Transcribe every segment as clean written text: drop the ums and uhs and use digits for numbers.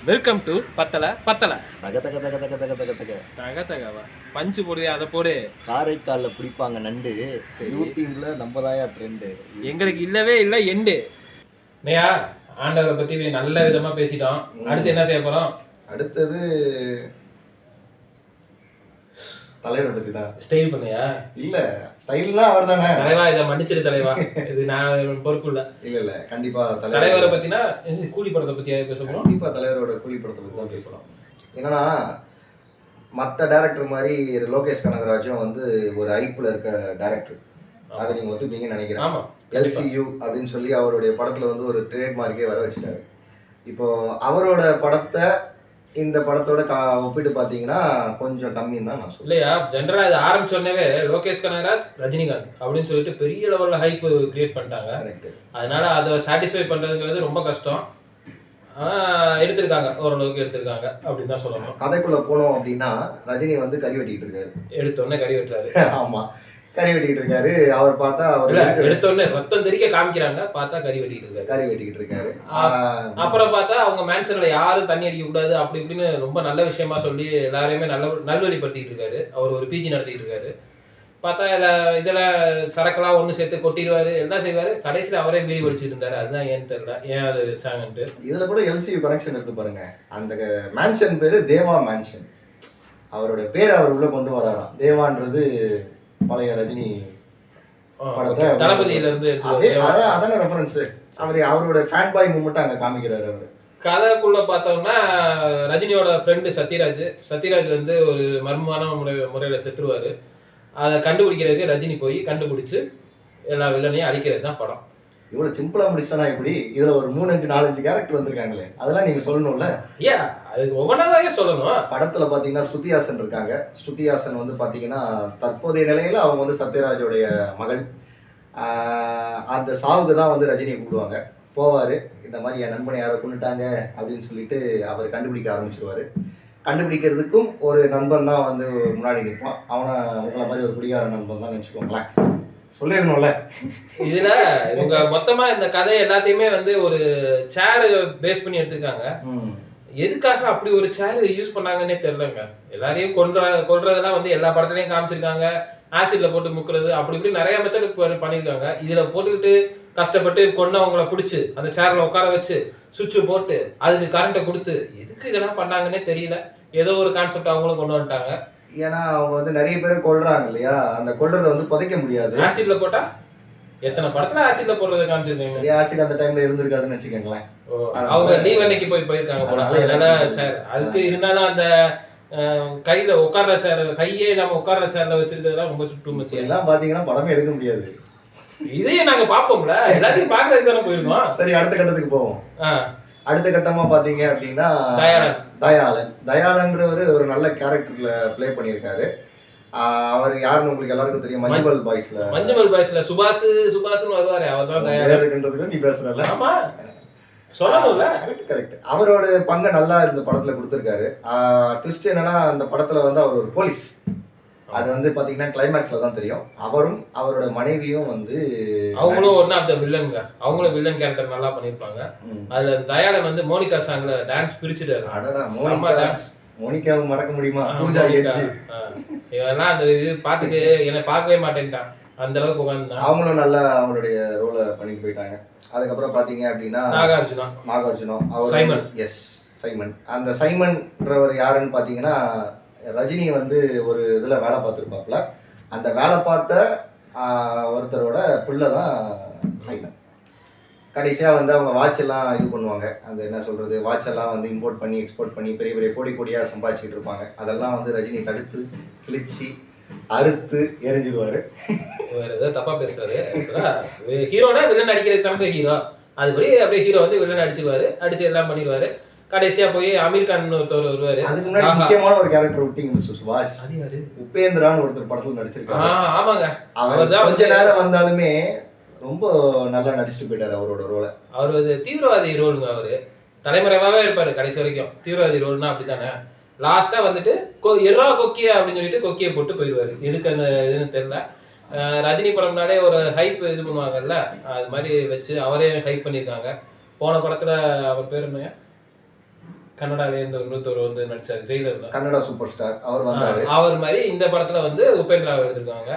Welcome to பத்தலை தக தக தக தக தக தக தக தகவா பஞ்சு போடுவே அதை போடு. காரைக்காலில் பிடிப்பாங்க நண்டு. யூடியூப்ல நம்ம தாயா ட்ரெண்டு. எங்களுக்கு இல்லவே இல்லை எண்டு. இல்லையா ஆண்டவரை பத்தி நல்ல விதமா பேசிட்டோம். அடுத்து என்ன செய்ய போறோம்? அடுத்தது தலைவரை பத்தி தான். ஸ்டைல் பண்ணியா? இல்ல ஸ்டைல்லாம் அவர் தானே. தலைவா இதை மன்னிச்சிரு தலைவா, இது நான் பொறுப்பு இல்ல. இல்ல கண்டிப்பா தலைவரை பத்தினா கூலி படத்தை பத்தியா பேச போறோம். கண்டிப்பா தலைவரோட கூலி படத்தை பத்தி தான் பேசலாம். என்னன்னா மற்ற டேரக்டர் மாதிரி லோகேஷ் கனகராஜும் வந்து ஒரு ஐப்புல இருக்க டேரக்டர். அதை நீங்க ஒத்துப்பீங்கன்னு நினைக்கிறேன். LCU அப்படின்னு சொல்லி அவருடைய படத்துல வந்து ஒரு ட்ரேட்மார்க்கே வர வச்சுட்டாரு. இப்போ அவரோட படத்தை இந்த படத்தோட ஒப்பிட்டு பார்த்தீங்கன்னா கொஞ்சம் கம்மின்னு தான் நான் சொல்லுவேன். இல்லையா ஜென்ரலாக இது ஆரம்பிச்சோடனே லோகேஷ் கனகராஜ் ரஜினிகாந்த் அப்படின்னு சொல்லிட்டு பெரிய லெவலில் ஹைப் கிரியேட் பண்ணிட்டாங்க. அதனால அதை சாட்டிஸ்ஃபை பண்ணுறதுங்கிறது ரொம்ப கஷ்டம். எடுத்திருக்காங்க, ஓரளவுக்கு எடுத்திருக்காங்க அப்படின்னு தான் சொல்லணும். கதைக்குள்ள போனோம் அப்படின்னா ரஜினி வந்து கறி வெட்டிக்கிட்டு இருக்காரு. எடுத்தோடனே கறி வெட்டுறாரு. ஆமாம், கறி வெட்டிக்கிட்டு இருக்காரு. அவர் பார்த்தா அவர் எடுத்தோடனே ரத்தம் தெரிய காமிக்கிறாங்க, பார்த்தா கறி வெட்டிக்கிட்டு இருக்காரு. அப்புறம் பார்த்தா அவங்க மேன்ஷன்ல யாரும் தண்ணி அடிக்க கூடாது அப்படி இப்படின்னு ரொம்ப நல்ல விஷயமா சொல்லி எல்லாரையுமே நல்வழிப்படுத்திட்டு இருக்காரு. அவர் ஒரு பிஜி நடத்திட்டு இருக்காரு. பார்த்தா இதெல்லாம் சரக்கெல்லாம் ஒன்று சேர்த்து கொட்டிடுவாரு, எல்லாம் செய்வாரு. கடைசியில் அவரே வீடி படிச்சுட்டு இருந்தாரு. அதுதான் ஏன்னு தெரியல, ஏன் அது வச்சாங்கன்ட்டு. இதுல கூட LCU கனெக்ஷன் இருக்கு பாருங்க. அந்த மேன்ஷன் பேரு தேவா மேன்ஷன். அவரோட பேரை அவர் உள்ள கொண்டு வராராம். தேவான்றது பழைய ரஜினி படத்தை தளபதியில இருந்து அதான ரெஃபரன்ஸ். அவரோட ஃபேன் பாய் மூமெண்ட் அங்க காமிக்கிறாரு. அவரு கதைக்குள்ள பார்த்தோம்னா ரஜினியோட ஃப்ரெண்டு சத்யராஜ் வந்து ஒரு மர்மமான முறையில் செத்துருவாரு. அதை கண்டுபிடிக்கிறதுக்கு ரஜினி போய் கண்டுபிடிச்சு எல்லா வில்லனையும் அழிக்கிறது தான் படம். இவ்வளவு சிம்பிளா முடிச்சிட்டா எப்படி? இதுல ஒரு 3-5-4-5 கேரக்டர் வந்திருக்காங்களே, அதெல்லாம் நீங்க சொல்லணும்ல. அதுக்கு ஒவ்வொன்றா சொல்லணும். படத்துல பாத்தீங்கன்னா ஸ்ருதிஹாசன் இருக்காங்க. ஸ்ருதிஹாசன் வந்து பாத்தீங்கன்னா தற்போதைய நிலையில அவங்க வந்து சத்யராஜோடைய மகள். அந்த சாவுக்கு தான் வந்து ரஜினியை கூப்பிடுவாங்க. போவாரு, இந்த மாதிரி என் நண்பனை யாரோ கொண்டுட்டாங்க அப்படின்னு சொல்லிட்டு அவர் கண்டுபிடிக்க ஆரம்பிச்சிருவாரு. கண்டுபிடிக்கிறதுக்கும் ஒரு நண்பன் தான் வந்து முன்னாடி நிற்பான். அவனை உங்களை மாதிரி ஒரு குடிகார நண்பன் தான் வச்சுக்கோங்களேன். சொல்லிடணும்ல. இதுல இவங்க மொத்தமா இந்த கதை எல்லாத்தையுமே வந்து ஒரு சேர் பேஸ் பண்ணி எடுத்திருக்காங்க. எதுக்காக அப்படி ஒரு சேர் யூஸ் பண்ணாங்கன்னே தெரியலங்க. எல்லாரையும் கொல்றதெல்லாம் வந்து எல்லா படத்துலயும் காமிச்சிருக்காங்க. ஆசிட்ல போட்டு முக்குறது அப்படி இப்படி நிறைய மெத்தட் பண்ணியிருக்காங்க. இதுல போட்டுக்கிட்டு கஷ்டப்பட்டு கொன்னவங்களை பிடிச்சி அந்த சேர்ல உட்கார வச்சு சுவிட்சு போட்டு அதுக்கு கரண்ட்டை கொடுத்து எதுக்கு இதெல்லாம் பண்ணாங்கன்னே தெரியல. ஏதோ ஒரு கான்செப்ட் அவங்களும் கொண்டு வந்துட்டாங்க. ஏன்னா அவங்க வந்து நிறைய பேர் கொல்றாங்க இல்லையா, அந்த கொல்றதை வந்து புதைக்க முடியாது. ஆசிட்ல போட்டா எத்தனை படத்துல ஆசிட்ல போடுறத காமிச்சிருக்கீங்க. ஆசிட் அந்த டைம்ல இருந்திருக்காதுன்னு வச்சுக்கோங்களேன். அவங்க லீவ் அன்னைக்கு போயிருக்காங்க போல. அதுக்கு இருந்தாலும் அந்த கையில உட்கார்ற சேர், கையே நம்ம உட்கார்ற சேர்ல வச்சிருக்கிறதுலாம் ரொம்ப சுட்டுமச்சு. எல்லாம் பாத்தீங்கன்னா படமே எடுக்க முடியாது. இதையும் நாங்க பாப்போம்ல, எல்லாத்தையும் பாக்குறதுக்கு தானே போயிருக்கோம். சரி, அடுத்த கட்டத்துக்கு போவோம். அடுத்த கட்டமா பாத்தீங்க அப்படின்னா தயாளன்றவர் ஒரு நல்ல கேரக்டர்ல பிளே பண்ணியிருக்காரு. அவர் யாருன்னு உங்களுக்கு எல்லாருக்கும் தெரியும். மஞ்சுமல் பாய்ஸ்ல சுபாஷ்னு வருவாரு. அவர் தான் தயாளன்றதுக்கு நீ பேசுறல. ஆமா சொல்லணும்ல. கரெக்ட். அவரோட பங்கை நல்லா இந்த படத்துல கொடுத்துருக்காரு. ட்விஸ்ட் என்னன்னா அந்த படத்துல வந்து அவர் ஒரு போலீஸ். அது வந்து பாத்தீங்கன்னா கிளைமேக்ஸ்ல தான் தெரியும். அவரும் அவரோட மனைவியும் வந்து அவங்களும் ஒன் ஆஃப் த வில்லன்ங்க. அவங்களும் வில்லன் கேரக்டர் நல்லா பண்ணிருப்பாங்க. அதுல தயாளன் வந்து மோனிகா சாங்ல டான்ஸ் பிரிச்சுட்டாரு. அடடா, மோனிகாவை மறக்க முடியுமா? பூஜா ஏஜி இவெல்லாம் அந்த இது பாத்துக்கு என்னை பார்க்கவே மாட்டேன்ட்டான். அந்த அளவுக்கு உட்காந்து அவங்களும் நல்லா அவங்களுடைய ரோலை பண்ணிட்டு போயிட்டாங்க. அதுக்கப்புறம் பாத்தீங்க அப்படின்னா நாகார்ஜுனா அவர் சைமன். அந்த சைமன்றவர் யாருன்னு பாத்தீங்கன்னா ரஜினி வந்து ஒரு இதில் வேலை பார்த்துருப்பாப்புல. அந்த வேலை பார்த்த ஒருத்தரோட பிள்ளை தான் சைமன். கடைசியாக வந்து அவங்க வாட்செல்லாம் இது பண்ணுவாங்க. அந்த என்ன சொல்கிறது, வாட்செல்லாம் வந்து இம்போர்ட் பண்ணி எக்ஸ்போர்ட் பண்ணி பெரிய பெரிய கோடியாக சம்பாதிச்சிக்கிட்டு இருப்பாங்க. அதெல்லாம் வந்து ரஜினி தடுத்து கிழிச்சு அறுத்து எரிஞ்சிடுவார். வேறு ஏதாவது தப்பாக பேசுறாரு. ஹீரோனா வில்லன் அடிக்கிறதுக்கு தானே ஹீரோ. அதுபடி அப்படியே ஹீரோ வந்து வில்லன் அடிச்சிருவாரு, அடிச்சு எல்லாம் பண்ணிடுவாரு. கடைசியா போய் அமீர் கான் ஒருத்தர் வருவாரு. அதுக்கு முன்னாடி முக்கியமான ஒரு கேரக்டர் விட்டீங்க மிஸ்டர் சுபாஷ். உபேந்திரான்னு ஒருத்தர் படத்துல நடிச்சிருக்காரு. ஆமாங்க, அவர் தான் கொஞ்ச நேரம் வந்தாலுமே ரொம்ப நல்லா நடிச்சுட்டு போயிட்டாரு அவரோட ரோலை. அவர் ஒரு தீவிரவாதி ரோலுங்க. அவரு தலைமறைவாவே இருப்பாரு கடைசி வரைக்கும். தீவிரவாதி ரோல்னா அப்படித்தானே. லாஸ்டா வந்துட்டு எறா கொக்கியா அப்படின்னு சொல்லிட்டு கொக்கியை போட்டு போயிடுவாரு. எதுக்கு அந்த இதுன்னு தெரியல. ரஜினி படம்னாலே ஒரு ஹைப் இது பண்ணுவாங்கல்ல, அது மாதிரி வச்சு அவரே ஹைப் பண்ணியிருக்காங்க. போன படத்துல அவர் பேர் என்ன, கன்னடால இருந்து இன்னொருத்தர் வந்து நடிச்சாரு ஜெயிலர்ல, கன்னடா சூப்பர் ஸ்டார் அவர் வந்தாரு. அவர் மாதிரி இந்த படத்துல வந்து உபேந்திராவை எடுத்திருக்காங்க.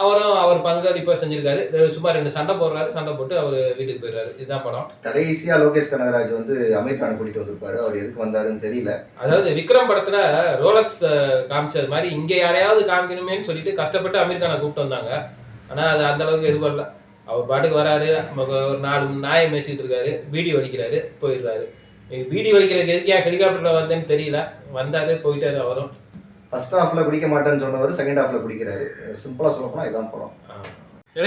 அவரும் அவர் பங்களிப்பா செஞ்சிருக்காரு. சும்மா 2 சண்டை போடுறாரு, சண்டை போட்டு அவர் வீட்டுக்கு போயிடுறாரு. இதுதான் படம். கடைசியா லோகேஷ் கனகராஜ் வந்து அமீர் கானை கூட்டிட்டு வந்திருப்பாரு. அவர் எதுக்கு வந்தாருன்னு தெரியல. அதாவது விக்ரம் படத்துல ரோலக்ஸ் காமிச்சது மாதிரி இங்க யாரையாவது காமிக்கணுமேன்னு சொல்லிட்டு கஷ்டப்பட்டு அமீர் கானை கூப்பிட்டு வந்தாங்க. ஆனா அது அந்த அளவுக்கு எது வரல. அவர் பாட்டுக்கு வராரு, ஒரு 4 நாயை மேய்ச்சிட்டு இருக்காரு, வீடியோ வலிக்கிறாரு, போயிடுறாரு. வீடியோ வலிக்கிறதுக்கு எதுக்கே ஹெலிகாப்டர்ல வந்தேன்னு தெரியல. வந்தாரு, போயிட்டாரு. அவரும் ஃபர்ஸ்ட் ஹாஃப்ல குடிக்க மாட்டேன்னு சொன்னவர் செகண்ட் ஹாஃப்ல குடிக்கிறாரு. சிம்பிளா சொல்ல போனா இதான் படம்.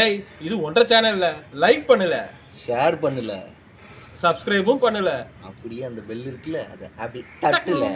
ஏய், இது ஒன்றரை சேனல்ல லைக் பண்ணல, ஷேர் பண்ணல, சப்ஸ்கிரைபும் பண்ணல, அப்படியே அந்த பெல் இருக்குல்ல அதை அப்படி தட்டல.